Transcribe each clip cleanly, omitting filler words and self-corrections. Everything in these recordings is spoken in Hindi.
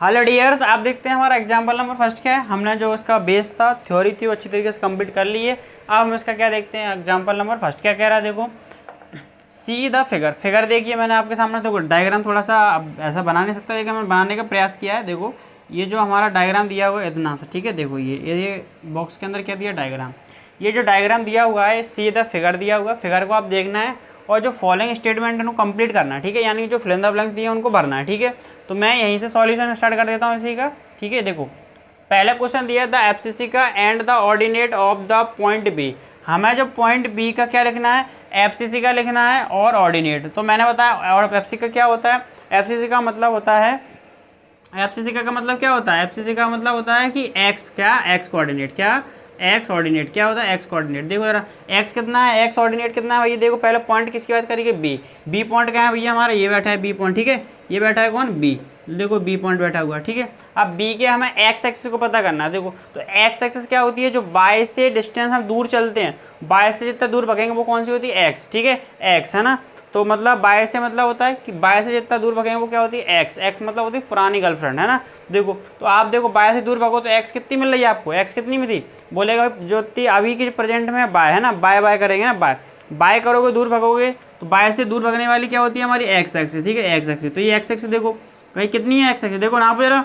हेलो डियर्स, आप देखते हैं हमारा एग्जाम्पल नंबर फर्स्ट क्या है। हमने जो उसका बेस था, थ्योरी थी, वो अच्छी तरीके से कंप्लीट कर ली है। अब हम इसका क्या देखते हैं, एग्जाम्पल नंबर फर्स्ट क्या कह रहा है। देखो, सी द फिगर देखिए, मैंने आपके सामने देखो डायग्राम थोड़ा सा ऐसा बना नहीं सकता, लेकिन मैंने बनाने का प्रयास किया है। देखो, ये जो हमारा डायग्राम दिया हुआ है इतना सा, ठीक है। देखो ये बॉक्स के अंदर क्या दिया, डायग्राम। ये जो डायग्राम दिया हुआ है, सी द फिगर दिया हुआ है, फिगर को आप देखना है और जो फॉलोइंग स्टेटमेंट है उनको कंप्लीट करना है, ठीक है। यानी जो फिल इन द ब्लैंक्स दिए हैं उनको भरना है, ठीक है। तो मैं यहीं से सॉल्यूशन स्टार्ट कर देता हूँ इसी का, ठीक है। देखो, पहला क्वेश्चन दिया द एफसीसी का and the ordinate of the point B. हमें जो पॉइंट बी का क्या लिखना है, एफसीसी का लिखना है और ऑर्डिनेट। तो मैंने बताया, और एफसीसी का क्या होता है, एफसीसी का मतलब होता है, एफसीसी का मतलब क्या होता है, एफसीसी का मतलब होता है कि एक्स, क्या एक्स कोऑर्डिनेट, क्या एक्स ऑर्डिनेट, क्या होता है एक्स कोऑर्डिनेट। देखो जरा, एक्स कितना है, एक्स ऑर्डिनेट कितना है भैया। देखो पहले पॉइंट किसकी बात करेंगे, बी। बी पॉइंट क्या है भैया हमारा, ये बैठा है बी पॉइंट, ठीक है। ये बैठा है कौन, बी। देखो बी पॉइंट बैठा हुआ, ठीक है। अब बी के हमें एक्स एक्सिस को पता करना है। देखो, तो एक्स एक्सिस क्या होती है, जो बाय से डिस्टेंस हम दूर चलते हैं, बाय से जितना दूर भगेंगे वो कौन सी होती है, एक्स, ठीक है। एक्स है ना, तो मतलब बाय से मतलब होता है कि बाय से जितना दूर भगेंगे वो क्या होती है, एक्स। एक्स मतलब होती है पुरानी गर्लफ्रेंड, है ना। देखो, तो आप देखो बाय से दूर भगो तो एक्स कितनी मिल रही है आपको, एक्स कितनी में थी, बोलेगा जो थी अभी की प्रेजेंट में बाय, है ना। बाय बाय करेंगे ना, बाय बाय करोगे, दूर भगोगे, तो बाय से दूर भगने वाली क्या होती है हमारी, एक्स एक्सिस, ठीक है। एक्स एक्सिस, तो ये एक्स एक्सिस देखो भाई कितनी है, एक्स एक्सिस देखो नापो जरा।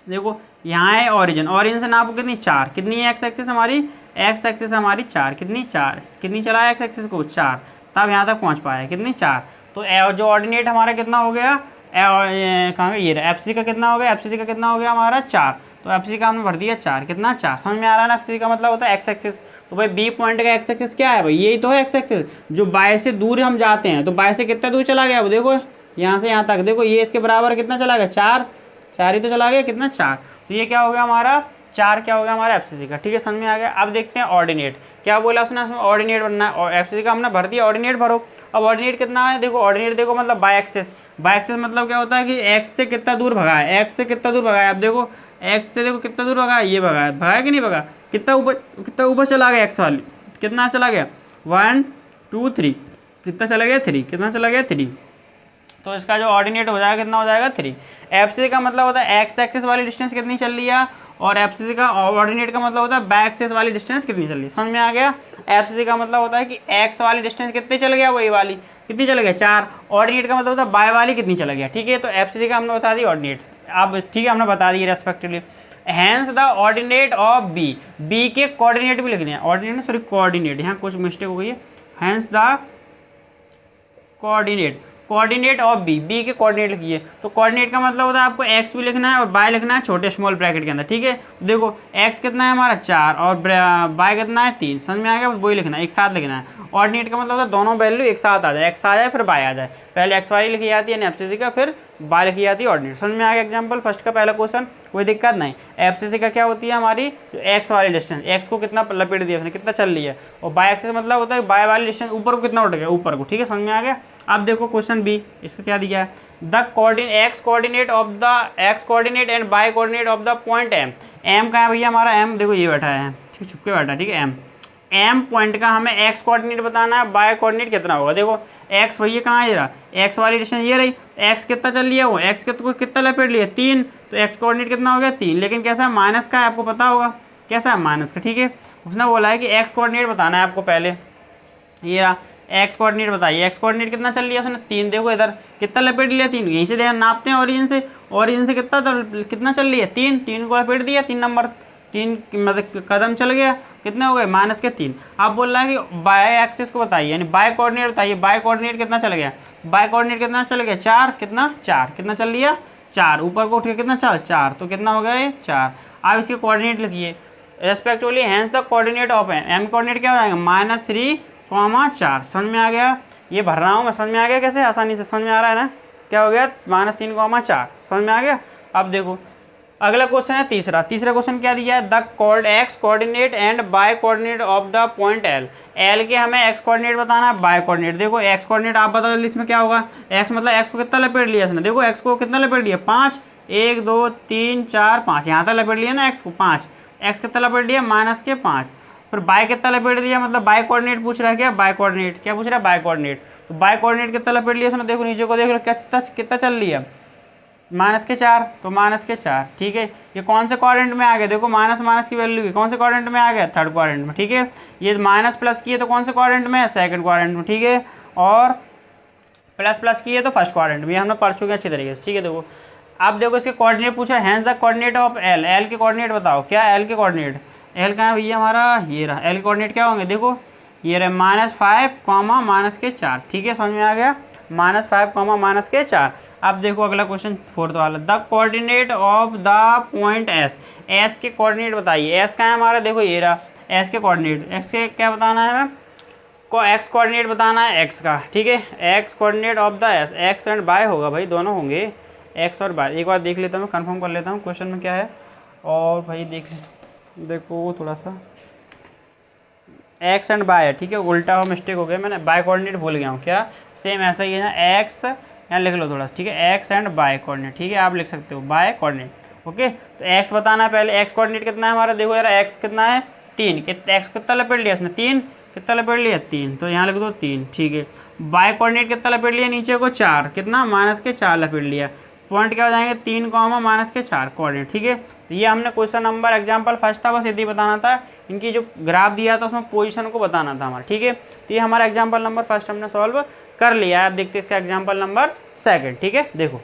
देखो यहाँ है ओरिजिन, ओरिजिन से नापो कितनी, 4। कितनी है एक्स एक्सिस हमारी, एक्स एक्सिस हमारी 4। कितनी, 4। कितनी चला है एक्स एक्सिस को, 4। तब यहाँ तक पहुँच पाया, कितनी, 4। तो जो ऑर्डिनेट हमारा कितना हो गया, कहाँ गया, ये एफसी का कितना हो गया, एफसी का कितना हो गया हमारा, 4। तो एफसी का हमने भर दिया 4, कितना, 4। समझ में आ रहा है ना, एफसी का मतलब होता है एक्स एक्सिस। तो भाई बी पॉइंट का एक्स एक्सिस क्या है भाई, यही तो है एक्स एक्सिस। जो बाय से दूर हम जाते हैं, तो बाय से कितना दूर चला गया, अब देखो यहाँ से यहाँ तक, देखो ये इसके बराबर कितना चला गया, 4। 4 ही तो चला गया, कितना, 4। तो ये क्या हो गया हमारा, 4 क्या हो गया हमारा एफसीसी का, ठीक है। समझ में आ गया। अब देखते हैं ऑर्डिनेट, क्या बोला उसने, उसमें ऑर्डिनेट बनना है, और एफसीसी का हमने भर दिया, ऑर्डिनेट भरो। अब ऑर्डिनेट कितना है, देखो ऑर्डिनेट देखो मतलब बाय एक्सिस। बाय एक्सिस मतलब क्या होता है कि एक्स से कितना दूर भगा है, एक्स से कितना दूर भगा है। अब देखो एक्स से देखो कितना दूर भगा है, ये भगा है, भगा कि नहीं भगा, कितना ऊपर चला गया एक्स वाली, कितना चला गया, 1 2 3, कितना चला गया, 3। कितना चला गया, 3। तो इसका जो ऑर्डिनेट हो जाएगा कितना हो जाएगा, 3। एफसीसी का मतलब होता है एक्स एक्सिस वाली डिस्टेंस कितनी चल रही है, और एफसीसी का ऑर्डिनेट का मतलब होता है बाय एक्सिस वाली डिस्टेंस कितनी चल रही है। समझ में आ गया। एफसीसी का मतलब होता है कि एक्स वाली डिस्टेंस कितनी चल गया, वही वाली कितनी चल गया, 4। ऑर्डिनेट का मतलब होता है बाय वाली कितनी चल गया, ठीक है। तो एफसीसी का हमने बता दी ऑर्डिनेट, अब ठीक है हमने बता दी respectively. Hence the ordinate of B, B के कोऑर्डिनेट भी लिखने हैं, ऑर्डिनेट सॉरी कोऑर्डिनेट, यहाँ कुछ मिस्टेक हो गई है। Hence the coordinate, coordinate of B, B के कोऑर्डिनेट लिखिए। तो कोऑर्डिनेट का मतलब होता है आपको एक्स भी लिखना है और बाय लिखना है छोटे स्मॉल ब्रैकेट के अंदर, ठीक है। देखो एक्स कितना है हमारा, 4, और बाय कितना है, 3। समझ में आ गया, वही लिखना है, एक साथ लिखना है। ऑर्डिनेट का मतलब होता है दोनों वैल्यू एक साथ आ जाए, एक्स आ जाए फिर बाय आ जाए। पहले एक्स वाली लिखी जाती है एफसीसी का, फिर बाय लिखी जाती है ऑर्डिनेट। समझ में आ गया एग्जाम्पल फर्स्ट का पहला क्वेश्चन, कोई दिक्कत नहीं। एफसीसी का क्या होती है हमारी, एक्स वाली डिस्टेंस, एक्स को कितना लपेट दिया उसने, कितना चल रही है, और बाय एक्सिस मतलब होता है बाय वाली डिस्टेंस ऊपर को कितना उठ गया, ऊपर को, ठीक है। समझ में आ गया। अब देखो क्वेश्चन बी, इसका क्या दिया है, the x coordinate of the x coordinate and y coordinate of the point M. M का है भैया हमारा, एम देखो ये बैठा है, ठीक, छुप के बैठा है, ठीक है। एम पॉइंट का हमें एक्स कोऑर्डिनेट बताना है, बाय कोऑर्डिनेट कितना होगा। देखो एक्स भैया कहाँ है, जरा एक्स वाली डिस्टेंस ये रही, एक्स कितना चल लिया, वो एक्स कितना लपेट लिया, 3। तो एक्स कोऑर्डिनेट कितना हो गया, 3। लेकिन कैसा है, माइनस का है, आपको पता होगा कैसा है, माइनस का, ठीक है। उसने बोला है कि एक्स कोऑर्डिनेट बताना है आपको पहले, ये रहा एक्स कोऑर्डिनेट बताइए। एक्स कोऑर्डिनेट कितना चल लिया उसने, 3। देखो इधर कितना लपेट लिया, 3। यहीं से नापते हैं ओरिजिन से, ओरिजिन से कितना चल लिया, 3। 3 को लपेट दिया, 3 नंबर, 3 मतलब कदम चल गया, कितने हो गए, माइनस के 3। आप बोल रहा है कि बाय एक्सिस को बताइए, यानी बाय कोऑर्डिनेट बताइए, बाय कोऑर्डिनेट कितना चल गया, बाय कोऑर्डिनेट कितना चल गया, 4। कितना, 4। कितना चल लिया, 4। ऊपर को उठ के कितना, 4। तो कितना हो गया, 4। आप इसके कोऑर्डिनेट लिखिए respectively. Hence the coordinate of M coordinate क्या हो जाएगा, -3, 4। समझ में आ गया, ये भर रहा हूँ मैं, समझ में आ गया कैसे, आसानी से समझ में आ रहा है ना। क्या हो गया, -3, 4। समझ में आ गया। अब देखो अगला क्वेश्चन है तीसरा क्वेश्चन क्या दिया है, the x coordinate and y coordinate of the point L. L के हमें एक्स कोऑर्डिनेट बताना है, बाय कोऑर्डिनेट। देखो एक्स कोऑर्डिनेट आप बताओ जल्दी, इसमें क्या होगा, एक्स मतलब एक्स को कितना लपेट लिया इसने, देखो एक्स को कितना लपेट लिया, 5, 1 2 3 4 5, यहाँ तक लपेट लिया ना एक्स को, 5। एक्स कितना लपेट लिया, -5। फिर बाय कितना लपेट लिया, मतलब बाय कोऑर्डिनेट पूछ रहा है, क्या बाय कोऑर्डिनेट, क्या पूछ रहा है, बाय कोऑर्डिनेट। तो बाय कोऑर्डिनेट कितना लपेट लिया उसने, देखो नीचे को देख लो, कितना चल रही है, माइनस के 4, तो माइनस के 4, ठीक है। ये कौन से क्वाड्रेंट में आ गया, देखो माइनस माइनस की वैल्यू कौन से क्वाड्रेंट में आ गया, थर्ड क्वाड्रेंट में, ठीक है। ये माइनस प्लस की है तो कौन से क्वाड्रेंट में है, सेकंड क्वाड्रेंट में, ठीक है। और प्लस प्लस की है तो फर्स्ट क्वाड्रेंट में, ये हमने पढ़ चुके हैं अच्छी तरीके से, ठीक है। देखो अब देखो इसके कोऑर्डिनेट पूछा, hence the coordinate of L, L के कोऑर्डिनेट बताओ, क्या एल के कोऑर्डिनेट, एल कहाँ है भैया हमारा, ये रहा, एल के कोऑर्डिनेट क्या होंगे, देखो ये रहे -5, माइनस के 4, ठीक है, समझ में आ गया, -5, माइनस के 4। अब देखो अगला क्वेश्चन फोर्थ वाला, the coordinate of the point S, S के कोऑर्डिनेट बताइए, एस कहाँ है हमारा, देखो ये रहा एस के कोऑर्डिनेट, एक्स के क्या बताना है हमें, को एक्स कोऑर्डिनेट बताना है एक्स का, ठीक है, x coordinate of the S, x and y होगा भाई, दोनों होंगे एक्स और बाय। एक बार देख लेता हूँ, कंफर्म कर लेता हूँ क्वेश्चन में क्या है, और भाई देखो थोड़ा सा एक्स एंड बाय है, ठीक है, उल्टा हो मिस्टेक हो गया, मैंने बाय कोऑर्डिनेट भूल गया हूँ, क्या सेम ऐसा ही है ना, एक्स यहाँ लिख लो थोड़ा सा, ठीक है, एक्स एंड बाय कोऑर्डिनेट, ठीक है, आप लिख सकते हो बाय कोऑर्डिनेट, ओके। तो एक्स बताना है पहले, एक्स कोऑर्डिनेट कितना है हमारा, देखो यार एक्स कितना है 3, एक्स कितना लपेट लिया इसने 3, कितना लपेट लिया 3, तो यहाँ लिख दो 3, ठीक है। बाय कोऑर्डिनेट कितना लपेट लिया, नीचे को 4, कितना -4 लपेट लिया, पॉइंट क्या हो जाएंगे 3, -4 कोऑर्डिनेट, ठीक है। तो ये हमने क्वेश्चन नंबर एग्जांपल फर्स्ट था, बस यही बताना था, इनकी जो ग्राफ दिया था उसमें पोजीशन को बताना था हमारा, ठीक है। तो ये हमारा एग्जांपल नंबर फर्स्ट हमने सॉल्व कर लिया है। अब देखते हैं इसका एग्जांपल नंबर सेकंड, ठीक है। देखो